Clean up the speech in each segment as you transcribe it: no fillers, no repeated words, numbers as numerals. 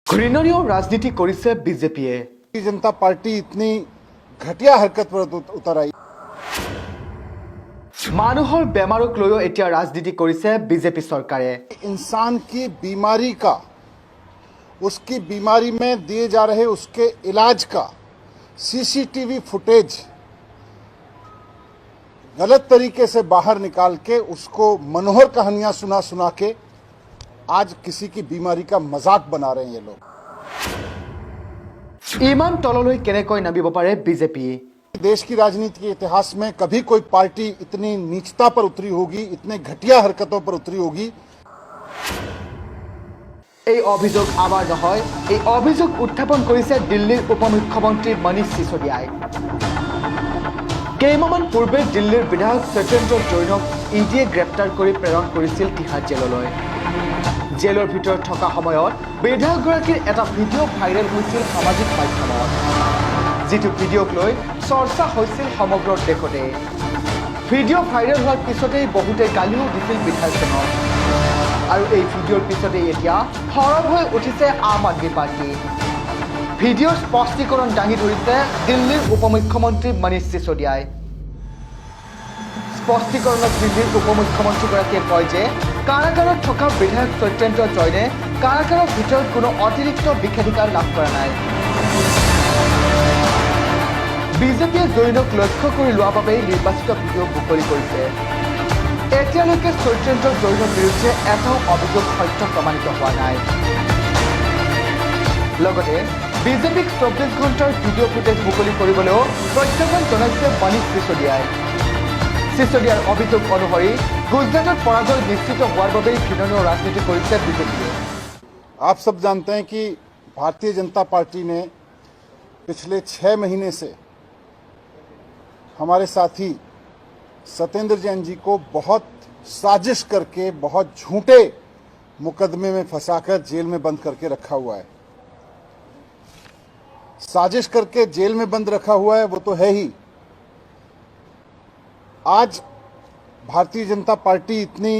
ঘৃণনীয় ৰাজনীতি কৰিছে বিজেপিয়ে। जनता पार्टी इतनी घटिया हरकत पर उतर आई। মানুহৰ বেমাৰক লৈও এতিয়া ৰাজনীতি কৰিছে বিজেপি চৰকাৰে। इंसान की बीमारी का, उसकी बीमारी में दिए जा रहे उसके इलाज का सीसीटीवी फुटेज गलत तरीके से बाहर निकाल के उसको मनोहर कहानियां सुना सुना के आज किसी की बीमारी का मजाक बना रहे हैं ये लोग। ইমান তললৈ কেনেকৈ নামিব পাৰে বিজেপি? देश की राजनीति के इतिहास में कभी कोई पार्टी इतनी नीचता पर उतरी होगी, इतने घटिया हरकतों पर उतरी होगी। এই অভিযোগ আমাৰ নহয়, এই অভিযোগ উত্থাপন কৰিছে দিল্লীৰ উপমুখ্যমন্ত্ৰী মনীষ সিসোদিয়াই। কেইমাহমান পূৰ্বে দিল্লীৰ বিধায়ক সত্যেন্দ্ৰ জৈনক ইডিয়ে গ্ৰেপ্তাৰ কৰি প্ৰেৰণ কৰিছিল তিহাৰ জেললৈ। জেলৰ ভিতৰত থকা সময়ত বিধায়কগৰাকীৰ এটা ভিডিঅ' ভাইৰেল হৈছিল সামাজিক মাধ্যমত, যিটো ভিডিঅ'ক লৈ চৰ্চা হৈছিল সমগ্ৰ দেশতে। ভিডিঅ' ভাইৰেল হোৱাৰ পিছতেই বহুতে গালিও দিছিল বিধায়কজনক, আৰু এই ভিডিঅ'ৰ পিছতেই এতিয়া সৰব হৈ উঠিছে আম আদমি পাৰ্টি। ভিডিঅ'ৰ স্পষ্টীকৰণ দাঙি ধৰিছে দিল্লীৰ উপমুখ্যমন্ত্ৰী মনীষ সিসোদিয়াই। স্পষ্টীকৰণত দিল্লীৰ উপমুখ্যমন্ত্ৰীগৰাকীয়ে কয় যে কাৰাগাৰত থকা বিধায়ক সত্যেন্দ্ৰ জৈনে কাৰাগাৰৰ ভিতৰত কোনো অতিৰিক্ত বিশেষাধিকাৰ লাভ কৰা নাই। বিজেপিয়ে জৈনক লক্ষ্য কৰি লোৱাৰ বাবেই নিৰ্বাচিত ভিডিঅ' মুকলি কৰিছে। এতিয়ালৈকে সত্যেন্দ্ৰ জৈনৰ বিৰুদ্ধে এটাও অভিযোগ সত্য প্ৰমাণিত হোৱা নাই। লগতে বিজেপিক 24 ঘণ্টাৰ ভিডিঅ' ফুটেজ মুকলি কৰিবলৈও প্ৰত্যাহ্বান জনাইছে মনীষ সিসোদিয়াই। সিসোদিয়াৰ অভিযোগ অনুসৰি গুজৰাটত পৰাজয় নিশ্চিত হোৱাৰ বাবেই ঘৃণনীয় ৰাজনীতি কৰিছে বিজেপিয়ে। आप सब जानते हैं कि भारतीय जनता पार्टी ने पिछले 6 महीने से हमारे साथी सत्येंद्र जैन जी को बहुत साजिश करके, बहुत झूठे मुकदमे में फंसाकर जेल में बंद करके रखा हुआ है। साजिश करके जेल में बंद रखा हुआ है वो तो है ही। आज भारतीय जनता पार्टी इतनी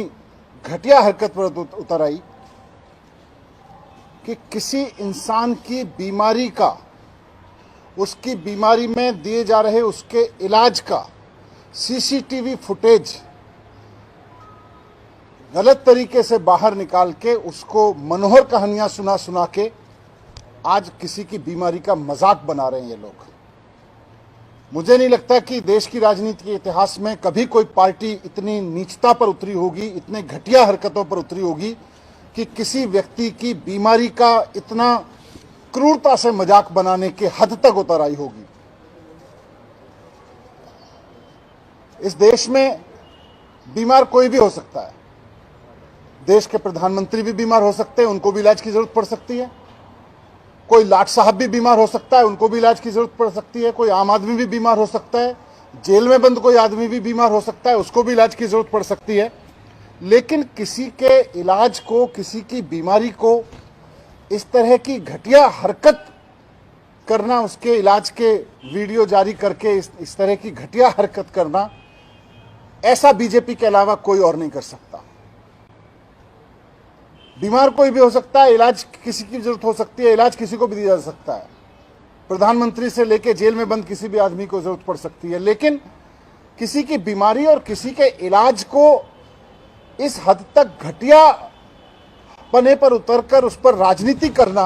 घटिया हरकत पर उतर आई कि किसी इंसान की बीमारी का, उसकी बीमारी में दिए जा रहे उसके इलाज का सीसीटीवी फुटेज गलत तरीके से बाहर निकाल के उसको मनोहर कहानियां सुना सुना के आज किसी की बीमारी का मजाक बना रहे हैं ये लोग। मुझे नहीं लगता कि देश की राजनीति के इतिहास में कभी कोई पार्टी इतनी नीचता पर उतरी होगी, इतने घटिया हरकतों पर उतरी होगी कि किसी व्यक्ति की बीमारी का इतना क्रूरता से मजाक बनाने के हद तक उतर आई होगी। इस देश में बीमार कोई भी हो सकता है। देश के प्रधानमंत्री भी बीमार हो सकते हैं, उनको भी इलाज की जरूरत पड़ सकती है। कोई लाट साहब भी बीमार हो सकता है, उनको भी इलाज की जरूरत पड़ सकती है। कोई आम आदमी भी बीमार हो सकता है, जेल में बंद कोई आदमी भी बीमार हो सकता है, उसको भी इलाज की जरूरत पड़ सकती है। लेकिन किसी के इलाज को, किसी की बीमारी को इस तरह की घटिया हरकत करना, उसके इलाज के वीडियो जारी करके इस तरह की घटिया हरकत करना, ऐसा बीजेपी के अलावा कोई और नहीं कर सकता। बीमार कोई भी हो सकता है, इलाज किसी की जरूरत हो सकती है, इलाज किसी को भी दिया जा सकता है। प्रधानमंत्री से लेकर जेल में बंद किसी भी आदमी को जरूरत पड़ सकती है। लेकिन किसी की बीमारी और किसी के इलाज को इस हद तक घटिया पने पर उतरकर उस पर राजनीति करना,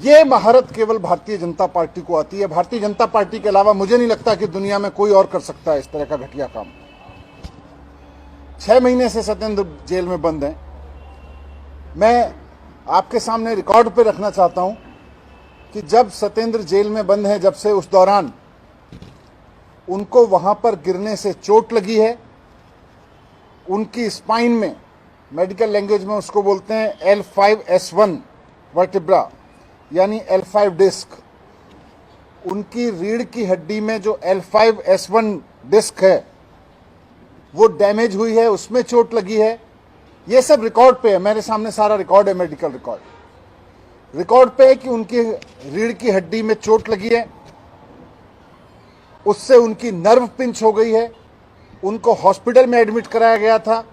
ये महारत केवल भारतीय जनता पार्टी को आती है। भारतीय जनता पार्टी के अलावा मुझे नहीं लगता कि दुनिया में कोई और कर सकता है इस तरह का घटिया काम। 6 महीने से सत्येंद्र जेल में बंद हैं। मैं आपके सामने रिकॉर्ड पे रखना चाहता हूं कि जब सत्येंद्र जेल में बंद हैं, जब से उस दौरान उनको वहां पर गिरने से चोट लगी है। उनकी स्पाइन में, मेडिकल लैंग्वेज में उसको बोलते हैं L5S1 वर्टिब्रा, यानी L5 डिस्क। उनकी रीढ़ की हड्डी में जो L5S1 डिस्क है वो डैमेज हुई है, उसमें चोट लगी है। ये सब रिकॉर्ड पे है, मेरे सामने सारा रिकॉर्ड है, मेडिकल रिकॉर्ड पे है कि उनकी रीढ़ की हड्डी में चोट लगी है, उससे उनकी नर्व पिंच हो गई है। उनको हॉस्पिटल में एडमिट कराया गया था।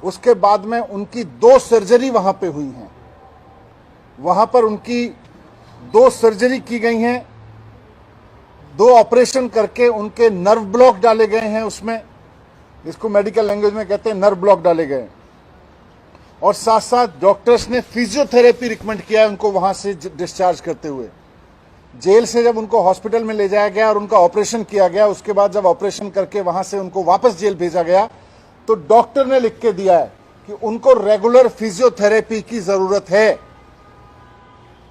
उसके बाद में उनकी 2 सर्जरी वहां पे हुई हैं। वहां पर उनकी 2 सर्जरी की गई हैं, 2 ऑपरेशन करके उनके नर्व ब्लॉक डाले गए हैं, उसमें इसको मेडिकल लैंग्वेज में कहते हैं नर्व ब्लॉक डाले गए हैं। और साथ साथ डॉक्टर्स ने फिजियोथेरेपी रिकमेंड किया है उनको वहां से डिस्चार्ज करते हुए। जेल से जब उनको हॉस्पिटल में ले जाया गया और उनका ऑपरेशन किया गया, उसके बाद जब ऑपरेशन करके वहां से उनको वापस जेल भेजा गया, तो डॉक्टर ने लिख के दिया है कि उनको रेगुलर फिजियोथेरेपी की जरूरत है।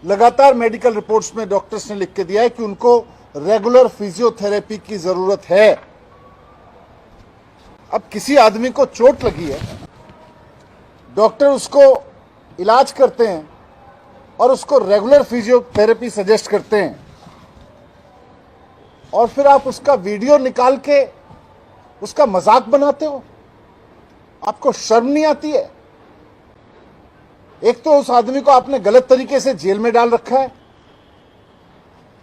लगातार मेडिकल रिपोर्ट्स में डॉक्टर्स ने लिख के दिया है कि उनको रेगुलर फिजियोथेरेपी की जरूरत है। अब किसी आदमी को चोट लगी है, डॉक्टर उसको इलाज करते हैं और उसको रेगुलर फिजियोथेरेपी सजेस्ट करते हैं, और फिर आप उसका वीडियो निकाल के उसका मजाक बनाते हो। आपको शर्म नहीं आती है? एक तो उस आदमी को आपने गलत तरीके से जेल में डाल रखा है,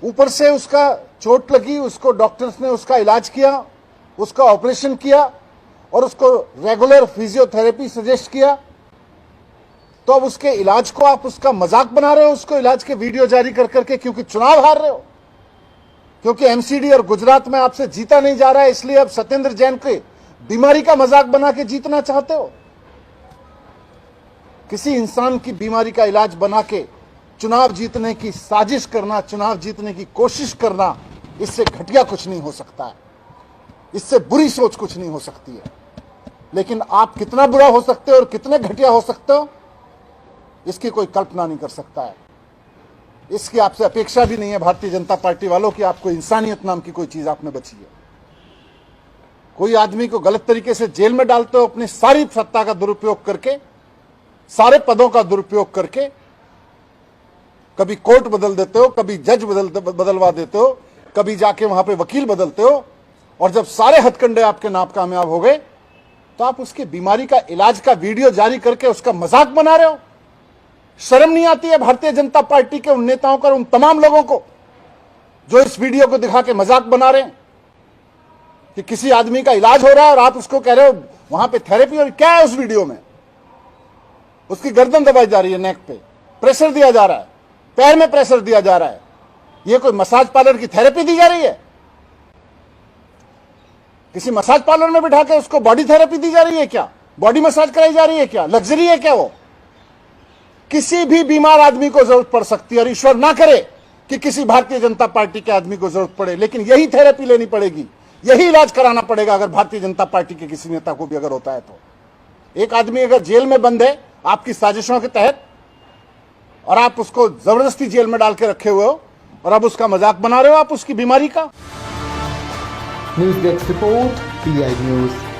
ऊपर से उसका चोट लगी, उसको डॉक्टर्स ने उसका इलाज किया, उसका ऑपरेशन किया और उसको रेगुलर फिजियोथेरेपी सजेस्ट किया। तो अब उसके इलाज को आप उसका मजाक बना रहे हो, उसको इलाज के वीडियो जारी कर करके, क्योंकि चुनाव हार रहे हो, क्योंकि एमसीडी और गुजरात में आपसे जीता नहीं जा रहा है, इसलिए अब सत्येंद्र जैन के बीमारी का मजाक बना के जीतना चाहते हो। किसी इंसान की बीमारी का इलाज बना के चुनाव जीतने की साजिश करना, चुनाव जीतने की कोशिश करना, इससे घटिया कुछ नहीं हो सकता है, इससे बुरी सोच कुछ नहीं हो सकती है। लेकिन आप कितना बुरा हो सकते हो और कितने घटिया हो सकते हो, इसकी कोई कल्पना नहीं कर सकता है। इसकी आपसे अपेक्षा भी नहीं है भारतीय जनता पार्टी वालों की। आपको इंसानियत नाम की कोई चीज आप में बची है? कोई आदमी को गलत तरीके से जेल में डालते हो, अपनी सारी सत्ता का दुरुपयोग करके, सारे पदों का दुरुपयोग करके। कभी कोर्ट बदल देते हो, कभी जज बदलवा देते हो, कभी जाके वहां पे वकील बदलते हो, और जब सारे हथकंडे आपके नाकामयाब हो गए तो आप उसकी बीमारी का इलाज का वीडियो जारी करके उसका मजाक बना रहे हो। शर्म नहीं आती है भारतीय जनता पार्टी के उन नेताओं को, उन तमाम लोगों को जो इस वीडियो को दिखा के मजाक बना रहे हैं कि किसी आदमी का इलाज हो रहा है और आप उसको कह रहे हो वहां पे थेरेपी? और क्या है उस वीडियो में? उसकी गर्दन दबाई जा रही है, नेक पे प्रेशर दिया जा रहा है, पैर में प्रेशर दिया जा रहा है। यह कोई मसाज पार्लर की थेरेपी दी जा रही है? किसी मसाज पार्लर में बिठा के उसको बॉडी थेरेपी दी जा रही है क्या? बॉडी मसाज कराई जा रही है क्या? लग्जरी है क्या वो? किसी भी बीमार आदमी को जरूरत पड़ सकती है, और ईश्वर ना करे कि किसी भारतीय जनता पार्टी के आदमी को जरूरत पड़े, लेकिन यही थेरेपी लेनी पड़ेगी, यही इलाज कराना पड़ेगा अगर भारतीय जनता पार्टी के किसी नेता को भी अगर होता है तो। एक आदमी अगर जेल में बंद है आपकी साजिशों के तहत, और आप उसको जबरदस्ती जेल में डाल के रखे हुए हो, और अब उसका मजाक बना रहे हो आप उसकी बीमारी का। News desk report, PI news.